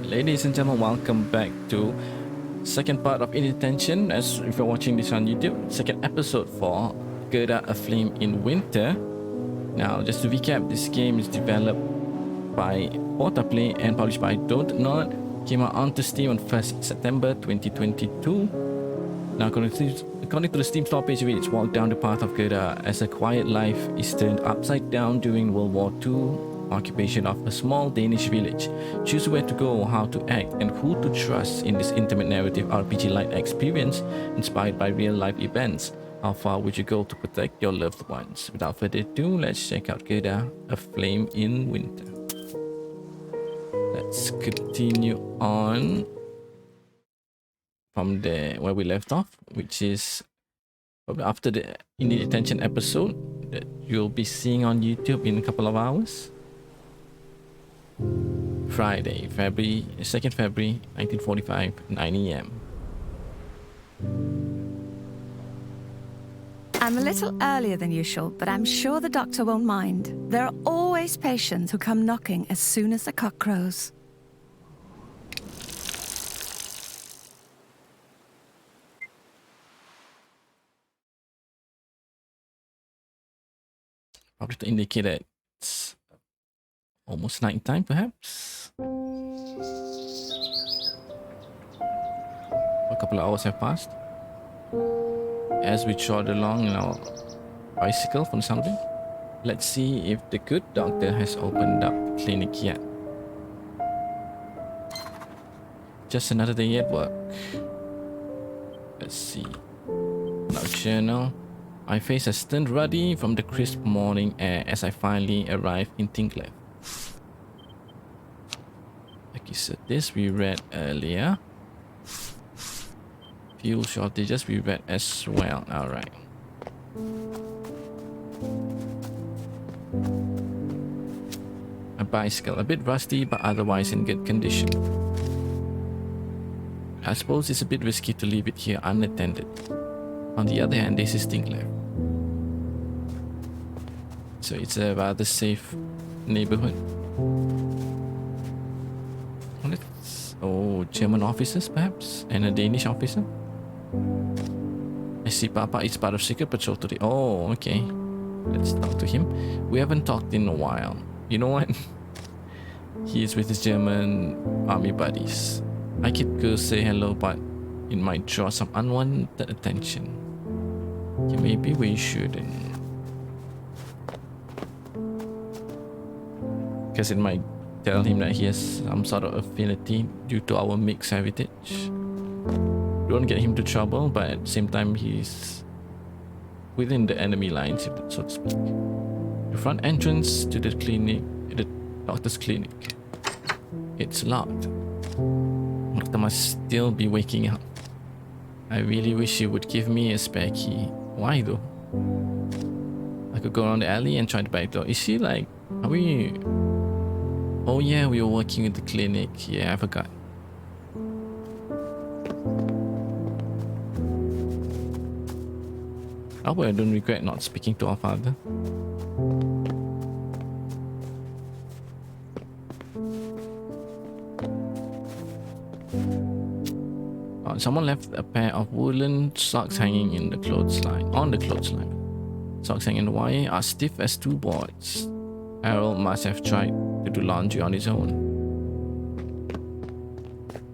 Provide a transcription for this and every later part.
Ladies and gentlemen, welcome back to second part of In Detention. As if you're watching this on YouTube, second episode for Gerda, A Flame in Winter. Now, just to recap, this game is developed by PortaPlay and published by Don't Nod. Came out onto Steam on 1st September 2022. Now, according to the Steam store page, it's walk down the path of Gerda as a quiet life is turned upside down during World War II. Occupation of a small Danish village. Choose where to go, how to act, and who to trust in this intimate narrative RPG-like experience inspired by real-life events. How far would you go to protect your loved ones? Without further ado, let's check out Gerda, A Flame in Winter. Let's continue on from where we left off, which is after the In the Detention episode that you'll be seeing on YouTube in a couple of hours. Friday, February 2nd February 1945, 9 AM. I'm a little earlier than usual, but I'm sure the doctor won't mind. There are always patients who come knocking as soon as the cock crows. Probably to indicate that it's almost night time, perhaps. A couple of hours have passed as we trod along in our bicycle from something. Let's see if the good doctor has opened up the clinic yet. Just another day at work. Let's see. Now, journal. My face has turned ruddy from the crisp morning air as I finally arrive in Tinklev. Okay, so this we read earlier. Fuel shortages we read as well. Alright. A bicycle, a bit rusty but otherwise in good condition. I suppose it's a bit risky to leave it here unattended. On the other hand, this is Tinklev. So it's a rather safe neighborhood. Oh, German officers perhaps? And a Danish officer? I see Papa is part of secret patrol today. Oh, okay. Let's talk to him. We haven't talked in a while. You know what? He is with his German army buddies. I could go say hello, but it might draw some unwanted attention. Okay, maybe we shouldn't. Because it might tell him that he has some sort of affinity due to our mixed heritage. We don't get him to trouble, but at the same time he's within the enemy lines, so to speak. The front entrance to the clinic, the doctor's clinic. It's locked. Doctor must still be waking up. I really wish he would give me a spare key. Why though? I could go around the alley and try the back door. Is she like, are we... Oh yeah, we were working with the clinic. Yeah, I forgot. I hope I don't regret not speaking to our father. Oh, someone left a pair of woolen socks hanging in the clothesline. On the clothesline. Socks hanging in the wire are stiff as two boards. Harold must have tried to do laundry on his own.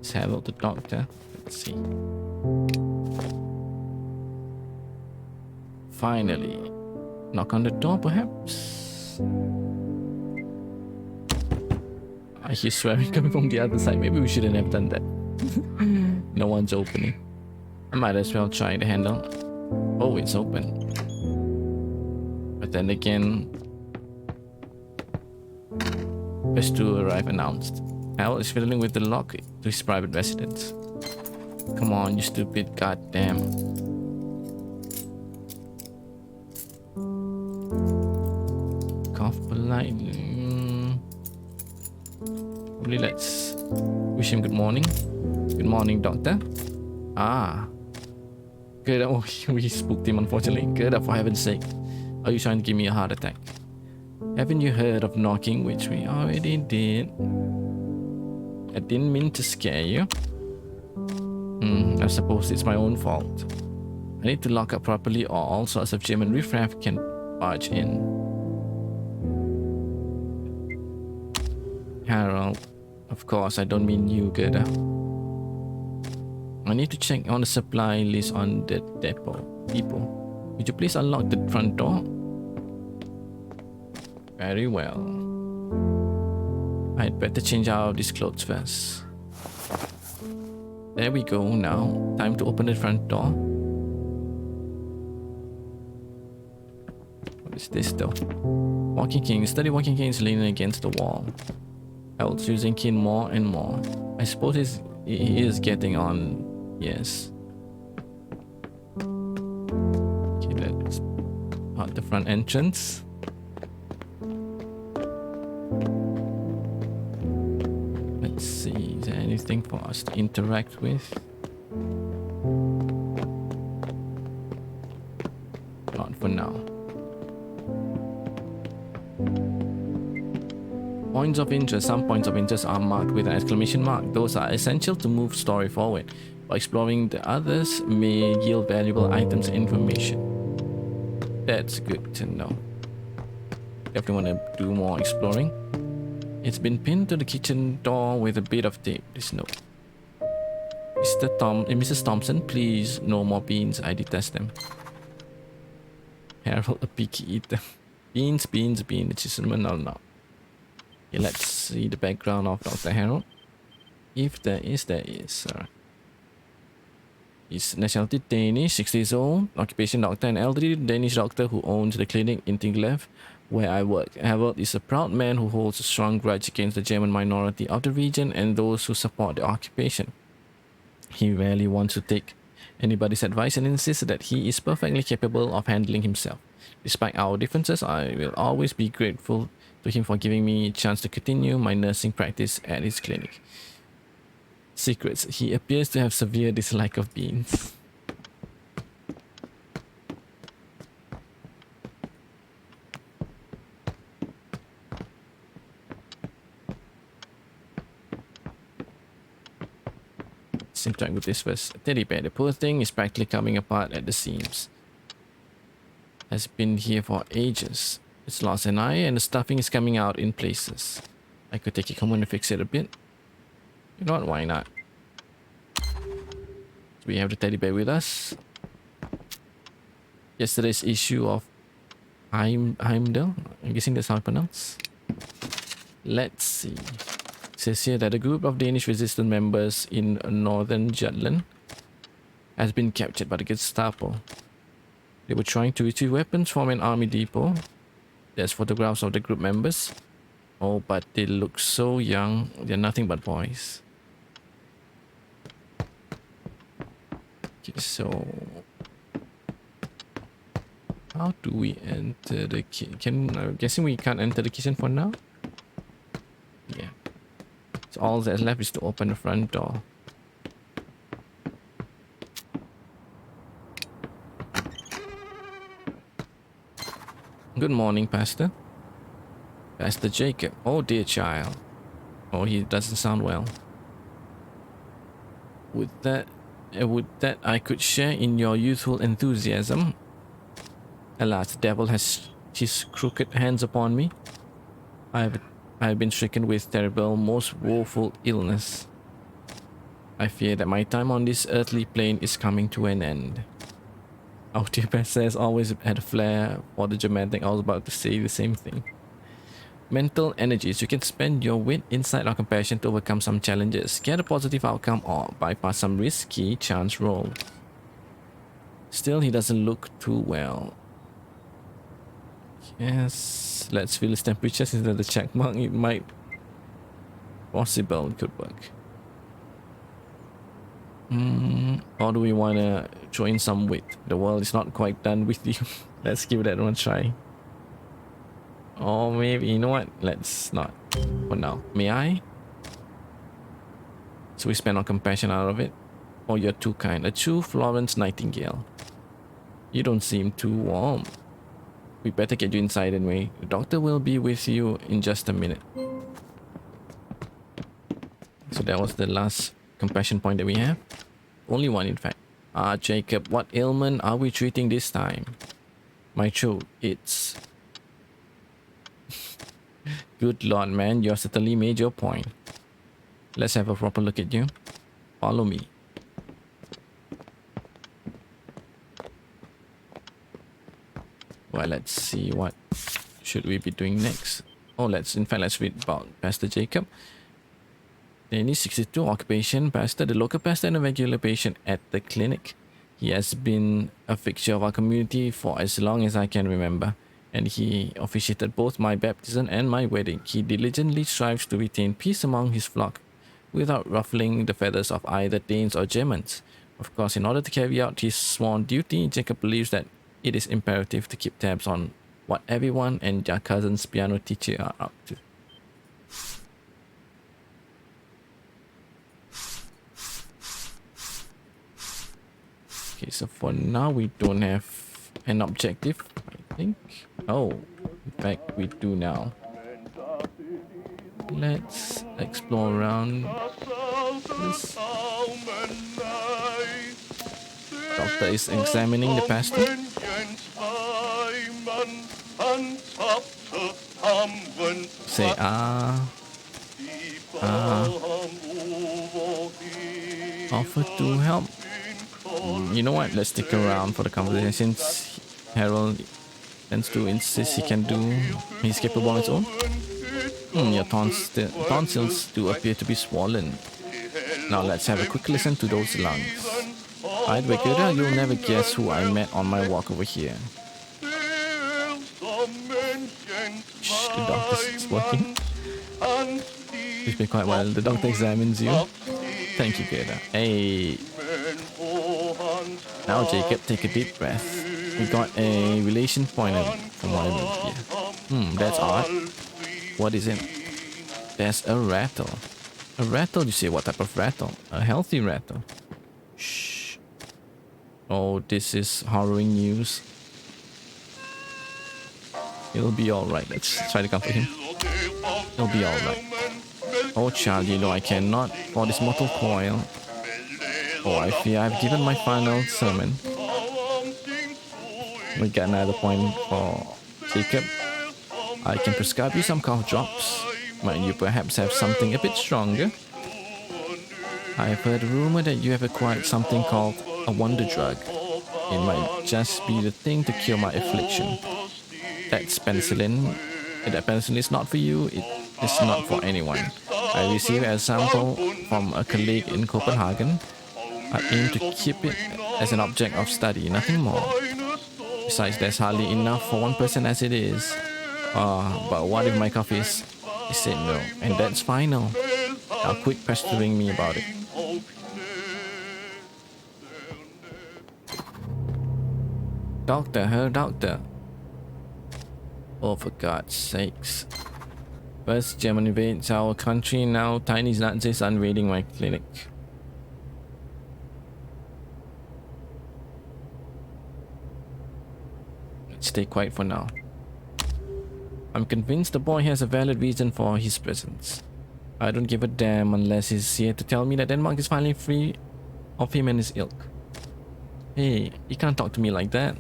It's Harold the doctor. Let's see. Finally. Knock on the door, perhaps? I hear swearing coming from the other side. Maybe we shouldn't have done that. No one's opening. I might as well try the handle. Oh, it's open. But then again... First to arrive announced. Al is fiddling with the lock to his private residence. Come on, you stupid goddamn. Cough politely. Probably let's wish him good morning. Good morning, doctor. Ah. Gerda, oh, we spooked him unfortunately. Gerda, for heaven's sake. Are you trying to give me a heart attack? Haven't you heard of knocking, which we already did? I didn't mean to scare you. I suppose it's my own fault. I need to lock up properly or all sorts of German riffraff can barge in. Harold, of course, I don't mean you, Gerda. I need to check on the supply list on the depot. Would you please unlock the front door? Very well. I'd better change out of these clothes first. There we go now. Time to open the front door. What is this though? Walking King. Study Walking King is leaning against the wall. Harold's using King more and more. I suppose he is getting on. Yes. Okay, let's out the front entrance. Let's see, is there anything for us to interact with? Not for now. Points of interest. Some points of interest are marked with an exclamation mark. Those are essential to move story forward. By exploring the others may yield valuable items and information. That's good to know. Definitely want to do more exploring. It's been pinned to the kitchen door with a bit of tape. This note. Mrs. Thompson, please, no more beans. I detest them. Harold, a picky eater. Beans. No. Okay, let's see the background of Dr. Harold. If there is, there is. Alright. His nationality Danish, 60 years old, occupation doctor, an elderly Danish doctor who owns the clinic in Tinglev, where I work. Harold is a proud man who holds a strong grudge against the German minority of the region and those who support the occupation. He rarely wants to take anybody's advice and insists that he is perfectly capable of handling himself. Despite our differences, I will always be grateful to him for giving me a chance to continue my nursing practice at his clinic. Secrets. He appears to have severe dislike of beans. Let's interact with this first. Teddy bear. The poor thing is practically coming apart at the seams. Has been here for ages. It's lost an eye and the stuffing is coming out in places. I could take it home and fix it a bit. You know what, why not? We have the teddy bear with us. Yesterday's issue of Heimdall. I'm guessing that's how it's pronounced. Let's see. It says here that a group of Danish resistance members in northern Jutland has been captured by the Gestapo. They were trying to retrieve weapons from an army depot. There's photographs of the group members. Oh, but they look so young. They're nothing but boys. Okay, so how do we enter the kitchen? I'm guessing we can't enter the kitchen for now. Yeah. So all that's left is to open the front door. Good morning, Pastor. Pastor Jacob. Oh, dear child. Oh, he doesn't sound well. Would that I could share in your youthful enthusiasm. Alas, the devil has his crooked hands upon me. I have been stricken with terrible, most woeful illness. I fear that my time on this earthly plane is coming to an end. Our dear Pastor has always had a flair for the dramatic. I was about to say the same thing. Mental energies. You can spend your wit, insight, or compassion to overcome some challenges, get a positive outcome, or bypass some risky chance roll. Still, he doesn't look too well. Yes, let's feel his temperature. Since there's the check mark, it might possible it could work. Or do we want to throw in some wit? The world is not quite done with you. Let's give that one a try. Or maybe, you know what? Let's not for now. May I? So we spend our compassion out of it. Or you're too kind. A true Florence Nightingale. You don't seem too warm. We better get you inside anyway. The doctor will be with you in just a minute. So that was the last compassion point that we have. Only one, in fact. Jacob, what ailment are we treating this time? My throat, it's... Good lord, man, you certainly made your point. Let's have a proper look at you. Follow me. Well, let's see what should we be doing next. Oh, let's read about Pastor Jacob. Danny, 62, occupation, pastor, the local pastor and a regular patient at the clinic. He has been a fixture of our community for as long as I can remember, and he officiated both my baptism and my wedding. He diligently strives to retain peace among his flock, without ruffling the feathers of either Danes or Germans. Of course, in order to carry out his sworn duty, Jacob believes that it is imperative to keep tabs on what everyone and their cousin's piano teacher are up to. Okay, so for now we don't have an objective, I think. Oh, in fact we do now. Let's explore around this. Doctor is examining the pastor. Say offer to help. You know what? Let's stick around for the conversation since Harold tends to insist he's capable on his own. Your tonsils do appear to be swollen. Now let's have a quick listen to those lungs. Either way, Gerda, you'll never guess who I met on my walk over here. Shh, the doctor is working. Please be quiet while the doctor examines you. Thank you, Gerda. Hey. Now, Jacob, take a deep breath. We got a relation pointer from what I read here. That's odd. What is it? There's a rattle. A rattle, you say? What type of rattle? A healthy rattle. Shh. Oh, this is harrowing news. It'll be alright. Let's try to comfort him. It'll be alright. Oh, child, you know I cannot for this mortal coil. Oh, I fear I've given my final sermon. We got another point for Jacob. I can prescribe you some cough drops. Might you perhaps have something a bit stronger? I have heard a rumor that you have acquired something called a wonder drug. It might just be the thing to cure my affliction. That's penicillin. If that penicillin is not for you, it is not for anyone. I received a sample from a colleague in Copenhagen. I aim to keep it as an object of study, nothing more. Besides, there's hardly enough for one person as it is. But what if my cough is? He said no, and that's final. Now quit pestering me about it. Doctor, her doctor. Oh, for God's sakes. First, German invades our country, now Chinese Nazis are invading my clinic. Let's stay quiet for now. I'm convinced the boy has a valid reason for his presence. I don't give a damn unless he's here to tell me that Denmark is finally free of him and his ilk. Hey, you can't talk to me like that.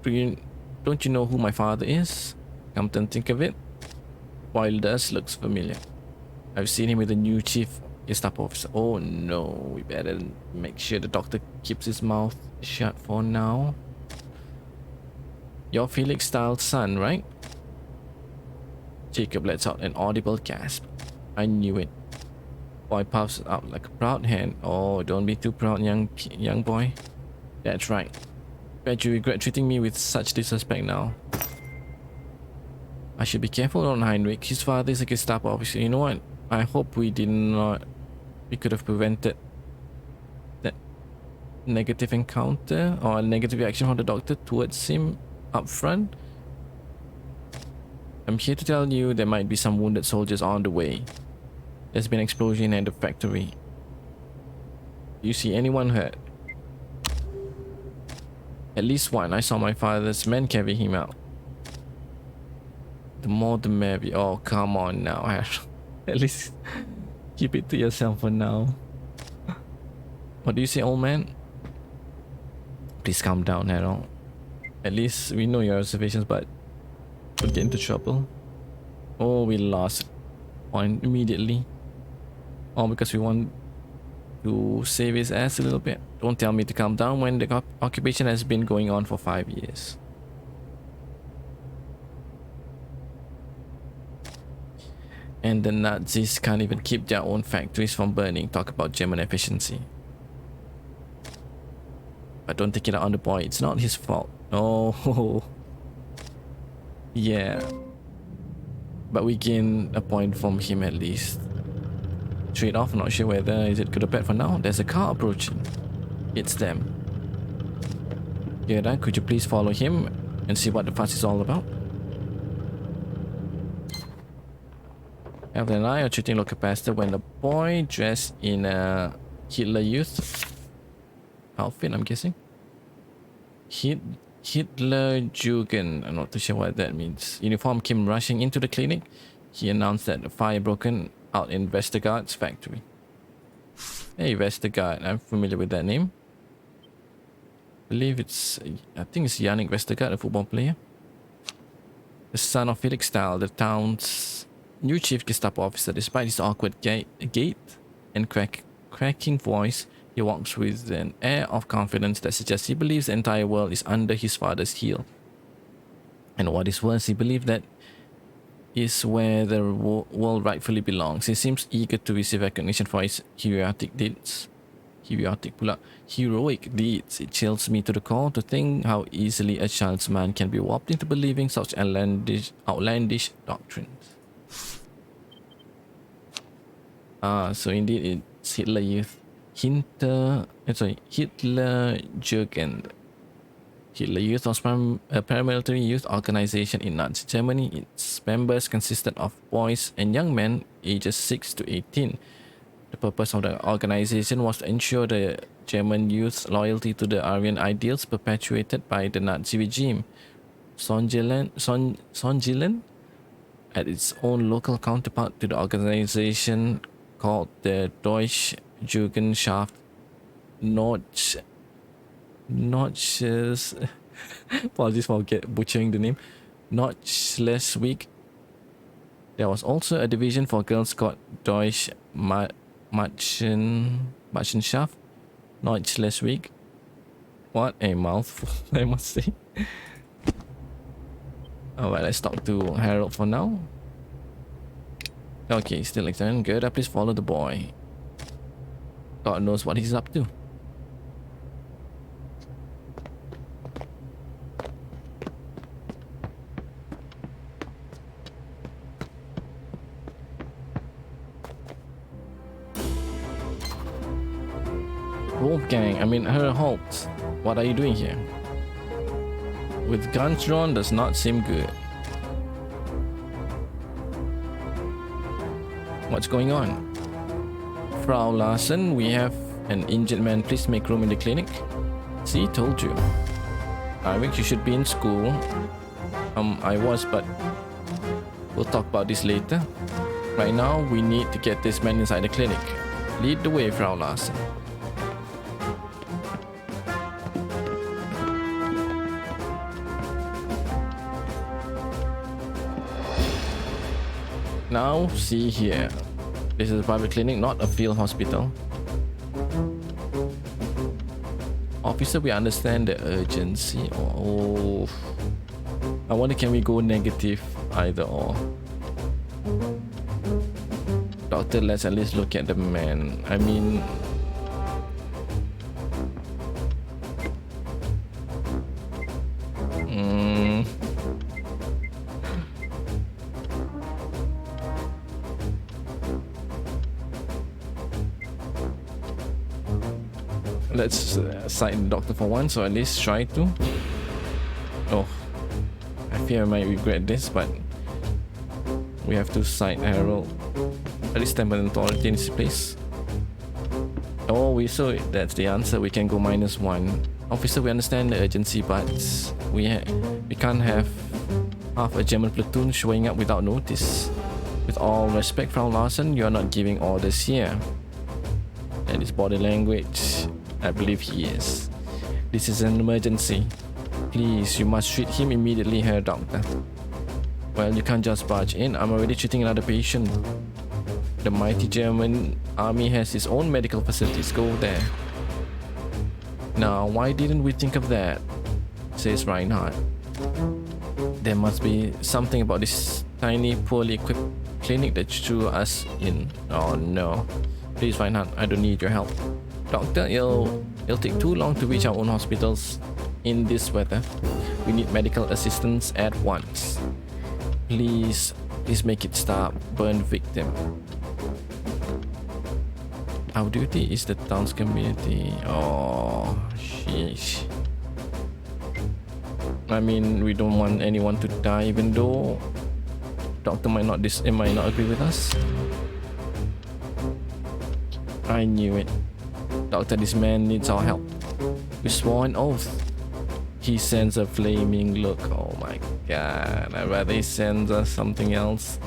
Don't you know who my father is? Come to think of it, boy does looks familiar. I've seen him with the new chief Gestapo officer. Oh no, we better make sure the doctor keeps his mouth shut for now. You're Felix Styles' son, right? Jacob lets out an audible gasp. I knew it. Boy puffs out like a proud hen. Oh, don't be too proud, young boy. That's right. Bet you regret treating me with such disrespect now. I should be careful on Heinrich. His father is a Gestapo officer. You know what? I hope we could have prevented that negative encounter or a negative reaction from the doctor towards him up front. I'm here to tell you there might be some wounded soldiers on the way. There's been an explosion at the factory. Do you see anyone hurt? At least one. I saw my father's men carry him out. The more the merrier. Oh, come on now. At least Keep it to yourself for now. What do you say, old man? Please calm down, Harold. At least we know your reservations, but we'll get into trouble. Oh, we lost point immediately. All because we want to save his ass a little bit. Don't tell me to calm down when the occupation has been going on for 5 years. And the Nazis can't even keep their own factories from burning. Talk about German efficiency. But don't take it out on the boy. It's not his fault. Oh, yeah. But we gain a point from him at least. Trade off. Not sure whether is it good or bad for now. There's a car approaching. It's them. Gerda, could you please follow him and see what the fuss is all about? Evelyn and I are treating local pastor when a boy dressed in a Hitler Youth outfit, I'm guessing. Hitler Jugend. I'm not too sure what that means. Uniform came rushing into the clinic. He announced that the fire broken out in Vestergaard's factory. Hey, Vestergaard. I'm familiar with that name. I think it's Yannick Vestergaard, a football player. The son of Felix Stahl, the town's new chief Gestapo officer. Despite his awkward gait and cracking voice, he walks with an air of confidence that suggests he believes the entire world is under his father's heel. And what is worse, he believes that is where the world rightfully belongs. He seems eager to receive recognition for his heroic deeds. Heroic deeds. It chills me to the core to think how easily a child's mind can be warped into believing such outlandish doctrines. So indeed it's Hitler Youth. Hitler Jugend. Hitler Youth was a paramilitary youth organization in Nazi Germany. Its members consisted of boys and young men ages 6 to 18. The purpose of the organization was to ensure the German youth's loyalty to the Aryan ideals perpetuated by the Nazi regime. Songilen had its own local counterpart to the organization called the Deutsche Jugendschaft Notches. Apologies for butchering the name. Notchleswig. There was also a division for girls called Deutsche Mädchenschaft Notchleswig. What a mouthful, I must say. Alright, let's talk to Harold for now. Okay, still excited. Gerda, please follow the boy. God knows what he's up to. Wolfgang, Harold, what are you doing here? With guns drawn does not seem good. What's going on? Frau Larsen, we have an injured man. Please make room in the clinic. See, told you. Eric, you should be in school. I was, but we'll talk about this later. Right now, we need to get this man inside the clinic. Lead the way, Frau Larsen. Now, see here. This is a private clinic, not a field hospital. Officer, we understand the urgency. Oh, I wonder, can we go negative either or? Doctor, let's at least look at the man. Let's cite the doctor for once, or at least try to. Oh, I fear I might regret this, but we have to cite Harold. At least temper authority in his place. Oh, so that's the answer. We can go -1. Officer, we understand the urgency, but we can't have half a German platoon showing up without notice. With With all respect, Frau Larson, you're not giving orders here. And his body language, I believe he is. This is an emergency. Please, you must treat him immediately, Herr Doctor. Well, you can't just barge in. I'm already treating another patient. The mighty German army has its own medical facilities. Go there. Now, why didn't we think of that? Says Reinhardt. There must be something about this tiny, poorly equipped clinic that drew us in. Oh no. Please, Reinhardt, I don't need your help. Doctor, it'll take too long to reach our own hospitals in this weather. We need medical assistance at once. Please make it stop. Burn victim. Our duty is the town's community. Oh, sheesh. I mean, we don't want anyone to die, even though Doctor might not agree with us. I knew it. Doctor, this man needs our help. We swore an oath. He sends a flaming look. Oh my god. I'd rather he sends us something else.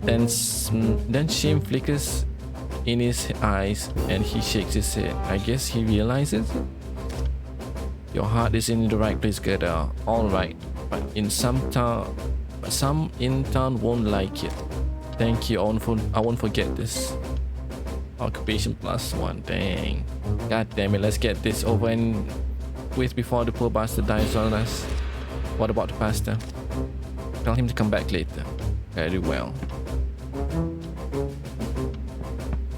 Then shame flickers in his eyes and he shakes his head. I guess he realizes. Your heart is in the right place, Gerda. Alright. But some in town won't like it. Thank you. I won't forget this. Occupation +1. Dang. God damn it. Let's get this over and with before the poor bastard dies on us. What about the pastor? Tell him to come back later. Very well.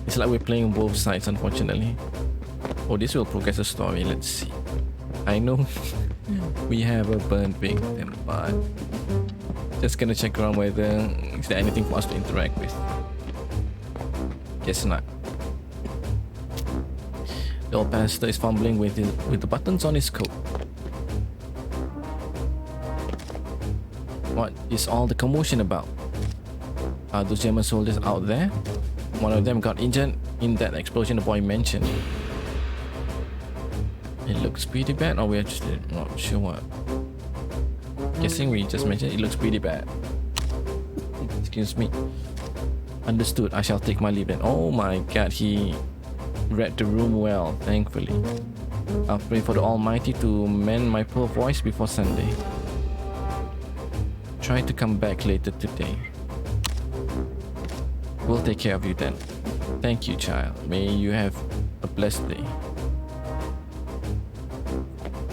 It's like we're playing both sides, unfortunately. Oh, this will progress the story. Let's see. I know we have a burnt victim, but just gonna check around whether is there anything for us to interact with. Guess not. The old pastor is fumbling with the buttons on his coat. What is all the commotion about? Are those German soldiers out there? One of them got injured in that explosion the boy mentioned. It looks pretty bad, or we're just not sure what. Guessing we just mentioned it looks pretty bad. Excuse me. Understood. I shall take my leave then. Oh my god, he read the room well, thankfully. I'll pray for the Almighty to mend my poor voice before Sunday. Try to come back later today. We'll take care of you then. Thank you, child. May you have a blessed day.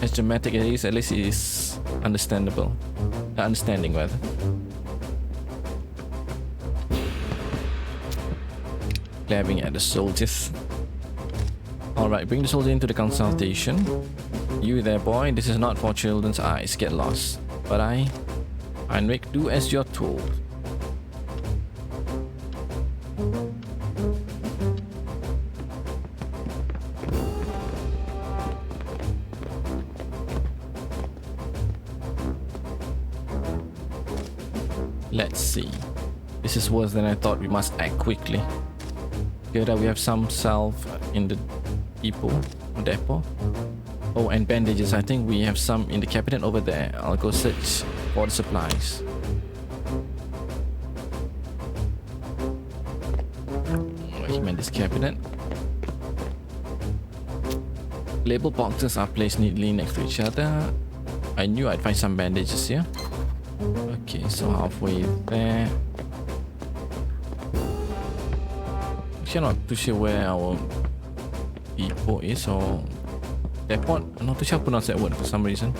As dramatic as it is, at least it is understandable. Understanding, rather. Glaring at the soldiers. Alright, bring the soldier into the consultation. You there, boy. This is not for children's eyes. Get lost. But Heinrich, do as you're told. Let's see. This is worse than I thought. We must act quickly. Gerda, we have some salve in the depot. Oh, and bandages. I think we have some in the cabinet over there. I'll go search for the supplies. Oh, he meant this cabinet. Label boxes are placed neatly next to each other. I knew I'd find some bandages here. Okay, so halfway there. Actually, I'm not too sure where our depot is or depot. I'm not too sure how to pronounce that word for some reason.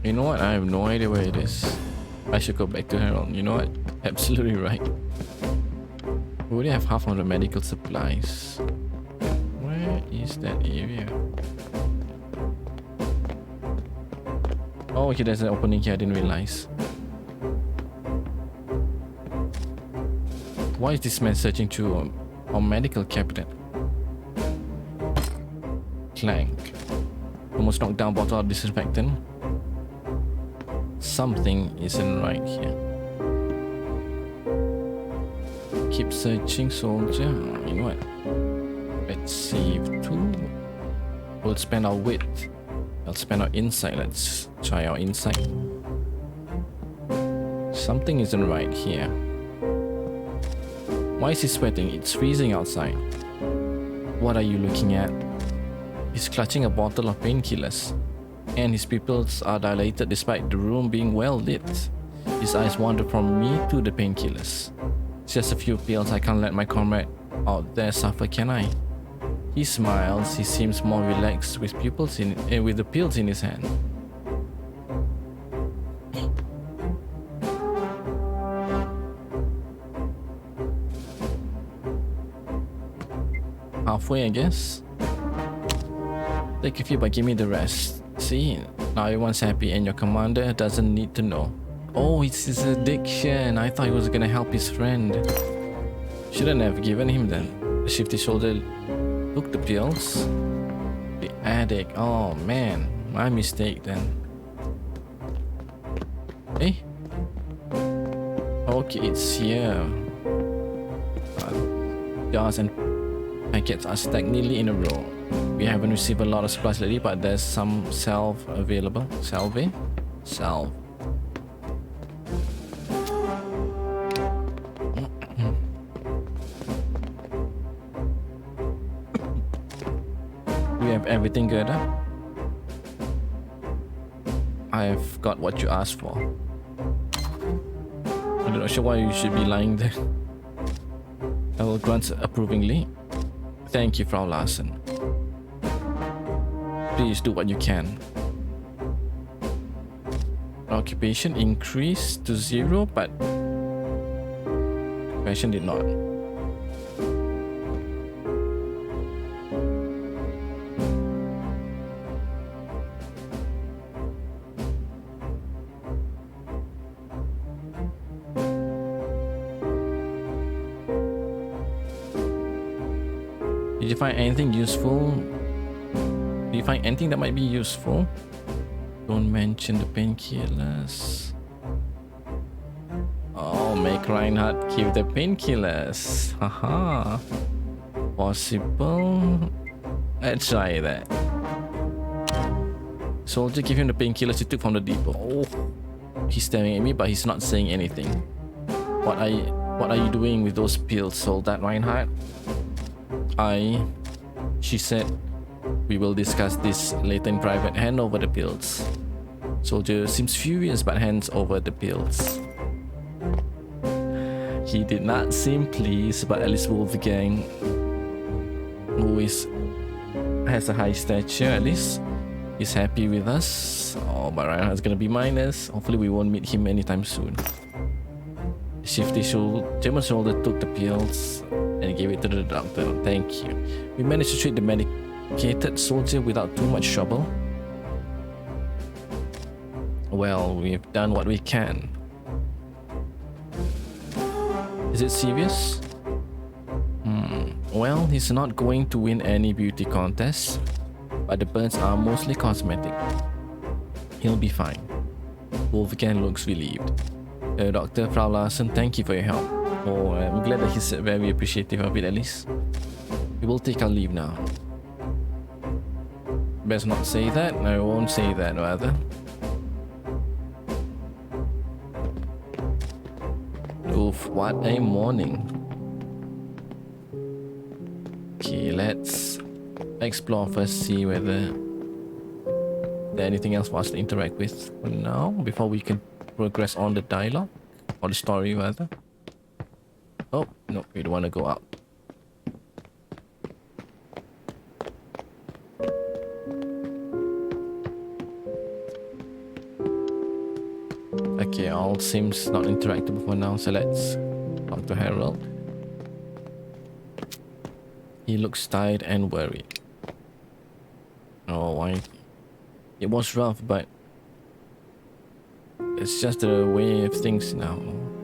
You know what? I have no idea where it is. I should go back to Harold. You know what? Absolutely right. We already have half of the medical supplies. Where is that area? Oh, okay, there's an opening here. I didn't realize. Why is this man searching through a medical cabinet? Clank. Almost knocked down bottle of disinfectant. Something isn't right here. Keep searching, soldier. You know what? Save 2. We'll spend our wit. I'll spend our insight. Let's try our insight. Something isn't right here. Why is he sweating? It's freezing outside. What are you looking at? He's clutching a bottle of painkillers, and his pupils are dilated despite the room being well lit. His eyes wander from me to the painkillers. Just a few pills. I can't let my comrade out there suffer, can I? He smiles. He seems more relaxed with with the pills in his hand. Halfway, I guess. Take a few, but give me the rest. See, now everyone's happy, and your commander doesn't need to know. Oh, it's his addiction. I thought he was gonna help his friend. Shouldn't have given him then. The shifty shoulder took the pills. The addict. Oh man, my mistake then. Hey. Okay, it's here. Jars and packets are stacked neatly in a row. We haven't received a lot of supplies lately, but there's some salve available. Salve? Salve. Do you have everything, Gerda? I've got what you asked for. I'm not sure why you should be lying there. I will grunt approvingly. Thank you, Frau Larsen. Please do what you can. Occupation increased to 0, but passion did not. Did you find anything useful? Do you find anything that might be useful? Don't mention the painkillers. Oh, make Reinhardt give the painkillers. Haha. Possible. Let's try that. Soldier, give him the painkillers he took from the depot. Oh, he's staring at me, but he's not saying anything. What are you doing with those pills, Soldat Reinhardt? She said, we will discuss this later in private. Hand over the pills. Soldier seems furious but hands over the pills. He did not seem pleased, but at least Wolfgang, who has a high stature, at least is happy with us. Oh, but Reinhardt's gonna be minus. Hopefully we won't meet him anytime soon. Shifty German soldier took the pills and gave it to the doctor. Thank you. We managed to treat the medicated soldier without too much trouble. Well, we've done what we can. Is it serious? Well, he's not going to win any beauty contest, but the burns are mostly cosmetic. He'll be fine. Wolfgang looks relieved. Dr. Frau Larsen, thank you for your help. Oh, I'm glad that he's very appreciative of it at least. We will take our leave now. Best not say that. I won't say that rather. Oof, what a morning. Okay, let's explore first, see whether there's anything else for us to interact with for now, before we can progress on the dialogue, or the story rather. Oh, no, we don't want to go out. Okay, all seems not interactable for now, so let's talk to Harold. He looks tired and worried. Oh, why? It was rough, but it's just the way of things now.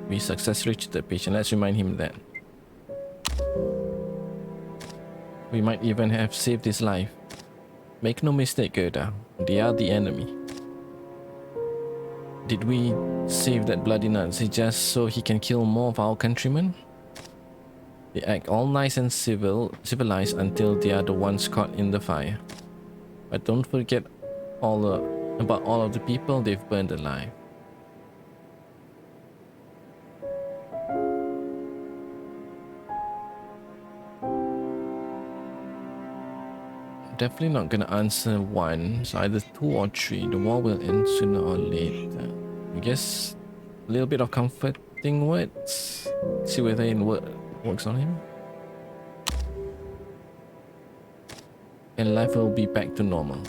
We successfully treated the patient. Let's remind him that. We might even have saved his life. Make no mistake, Gerda. They are the enemy. Did we save that bloody Nazi just so he can kill more of our countrymen? They act all nice and civilized until they are the ones caught in the fire. But don't forget about all of the people they've burned alive. Definitely not gonna answer one, so either 2 or 3. The war will end sooner or later. I guess a little bit of comforting words. See whether it works on him. And life will be back to normal.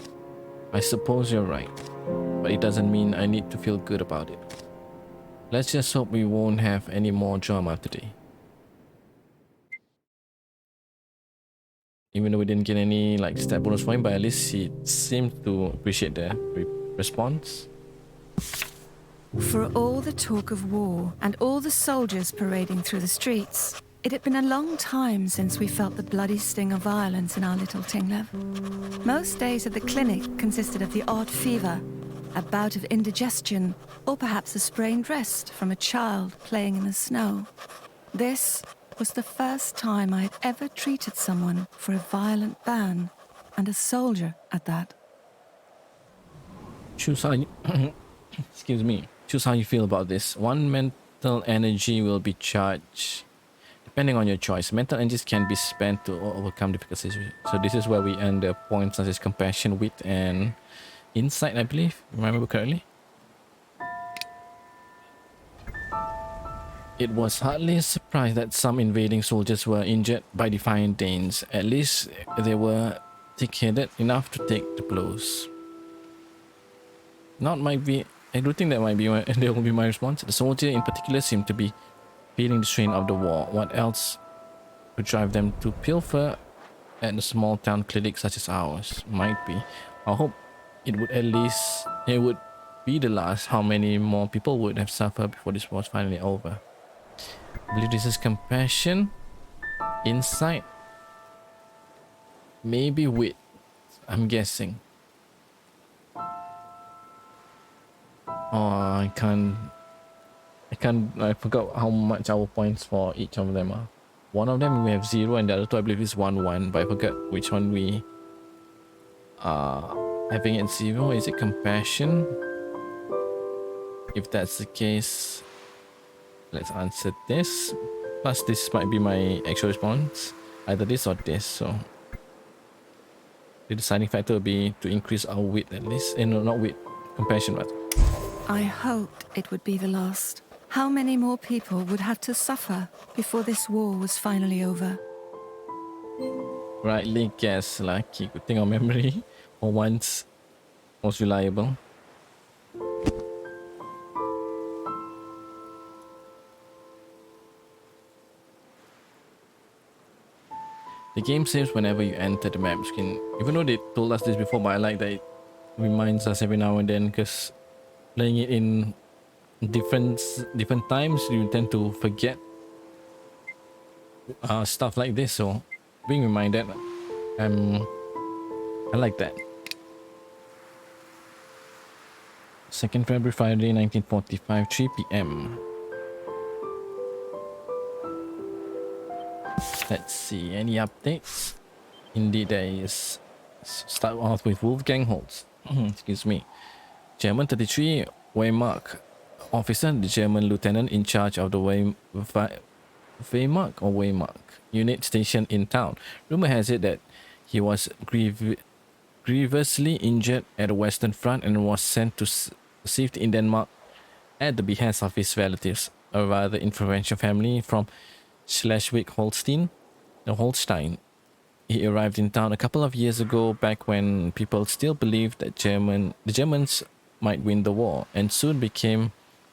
I suppose you're right, but it doesn't mean I need to feel good about it. Let's just hope we won't have any more drama today. Even though we didn't get any like stat bonus for him, but at least he seemed to appreciate the response. For all the talk of war and all the soldiers parading through the streets, it had been a long time since we felt the bloody sting of violence in our little Tinglev. Most days at the clinic consisted of the odd fever, a bout of indigestion, or perhaps a sprained wrist from a child playing in the snow. This was the first time I had ever treated someone for a violent ban, and a soldier at that. Choose how you excuse me. Choose how you feel about this. 1 mental energy will be charged depending on your choice. Mental energies can be spent to overcome difficult situations. So this is where we earn the points such as compassion, wit, and insight, I believe, if I remember correctly. It was hardly a surprise that some invading soldiers were injured by defiant Danes. At least they were thick-headed enough to take the blows. I do think that will be my response. The soldier in particular seemed to be feeling the strain of the war. What else could drive them to pilfer at a small town clinic such as ours? Might be. I hope it would be the last. How many more people would have suffered before this was finally over? I believe this is compassion, insight, maybe wit, I'm guessing. Oh, I forgot how much our points for each of them are. One of them we have 0 and the other 2 I believe is 1, but I forgot which one we are having at 0. Is it compassion? If that's the case, let's answer this. Plus this might be my actual response. Either this or this, so the deciding factor will be to increase our wit at least. No, not wit, compassion rather. I hoped it would be the last. How many more people would have to suffer before this war was finally over? Rightly guessed, lucky. Good thing our memory for once was reliable. The game saves whenever you enter the map screen. Even though they told us this before, but I like that it reminds us every now and then, because playing it in different times, you tend to forget stuff like this. So being reminded, I like that. 2nd February, Friday, 1945, 3 p.m. Let's see, any updates? Indeed there is. Start off with Wolfgang Holtz. Excuse me. German 33 Wehrmacht officer, the German lieutenant in charge of the Wehrmacht unit stationed in town. Rumor has it that he was grievously injured at the Western Front and was sent to safety in Denmark at the behest of his relatives, a rather influential family from Schleswig-Holstein. He arrived in town a couple of years ago, back when people still believed that the Germans might win the war, and soon became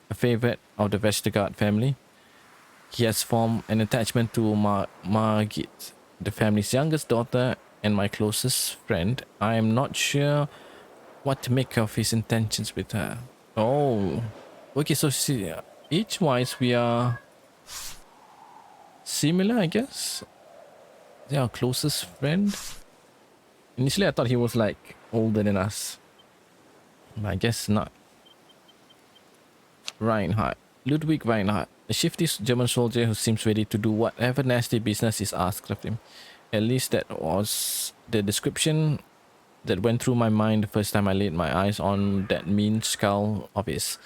a favorite of the Vestergaard family. He has formed an attachment to Margit, the family's youngest daughter and my closest friend. I am not sure what to make of his intentions with her. Oh, okay, so see, age-wise we are similar, I guess. They're our closest friend. Initially I thought he was like older than us, but I guess not. Reinhardt, Ludwig Reinhardt, a shifty German soldier who seems ready to do whatever nasty business is asked of him. At least that was the description that went through my mind the first time I laid my eyes on that mean skull of his.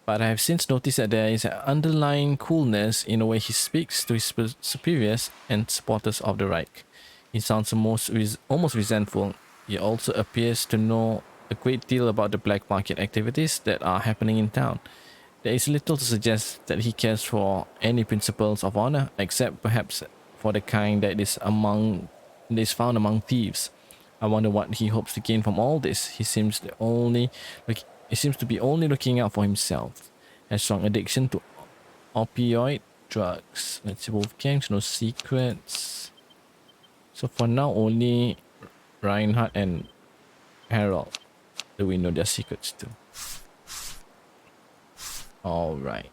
But I have since noticed that there is an underlying coolness in the way he speaks to his superiors and supporters of the Reich. He sounds almost resentful. He also appears to know a great deal about the black market activities that are happening in town. There is little to suggest that he cares for any principles of honor, except perhaps for the kind that is found among thieves. I wonder what he hopes to gain from all this. He seems to be only looking out for himself. Has strong addiction to opioid drugs. Let's see, both gangs, no secrets. So for now, only Reinhardt and Harold do we know their secrets too. Alright,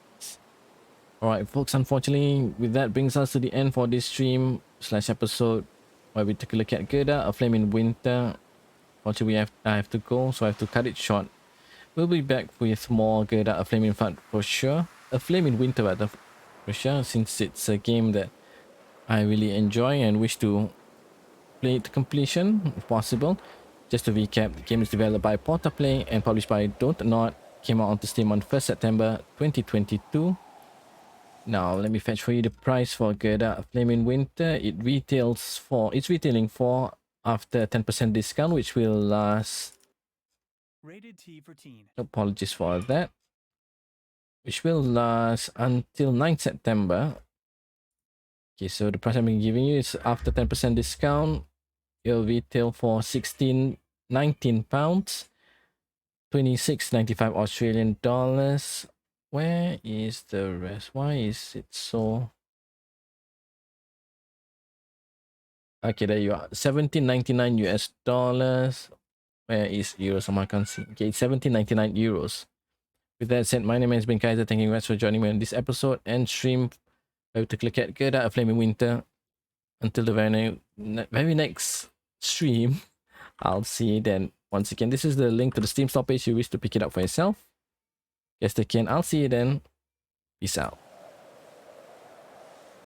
folks, unfortunately, with that brings us to the end for this stream / episode where we took a look at Gerda, A Flame in Winter. Unfortunately, I have to go, so I have to cut it short. We'll be back with more Gerda, A Flame in Front for sure. A Flame in Winter rather, for sure, since it's a game that I really enjoy and wish to play it to completion if possible. Just to recap, the game is developed by PortaPlay and published by Don't Nod. Came out onto Steam on 1st September 2022. Now let me fetch for you the price for Gerda, A Flame in Winter. It's retailing for after 10% discount, which will last. Rated T for teen. Apologies for that. Which will last until 9th September. Okay, so the price I'm giving you is after 10% discount. It'll retail for £19, 26.95 Australian dollars. Where is the rest? Why is it so? Okay, there you are. 17.99 US dollars. Where is euros? I can't see. Okay, 17.99 euros. With that said, my name has been Kaizer. Thank you guys for joining me on this episode and stream. I will take a look at Gerda, A Flame in Winter. Until the very next stream, I'll see you then. Once again, this is the link to the Steam store page if you wish to pick it up for yourself. Yes, they can. I'll see you then. Peace out.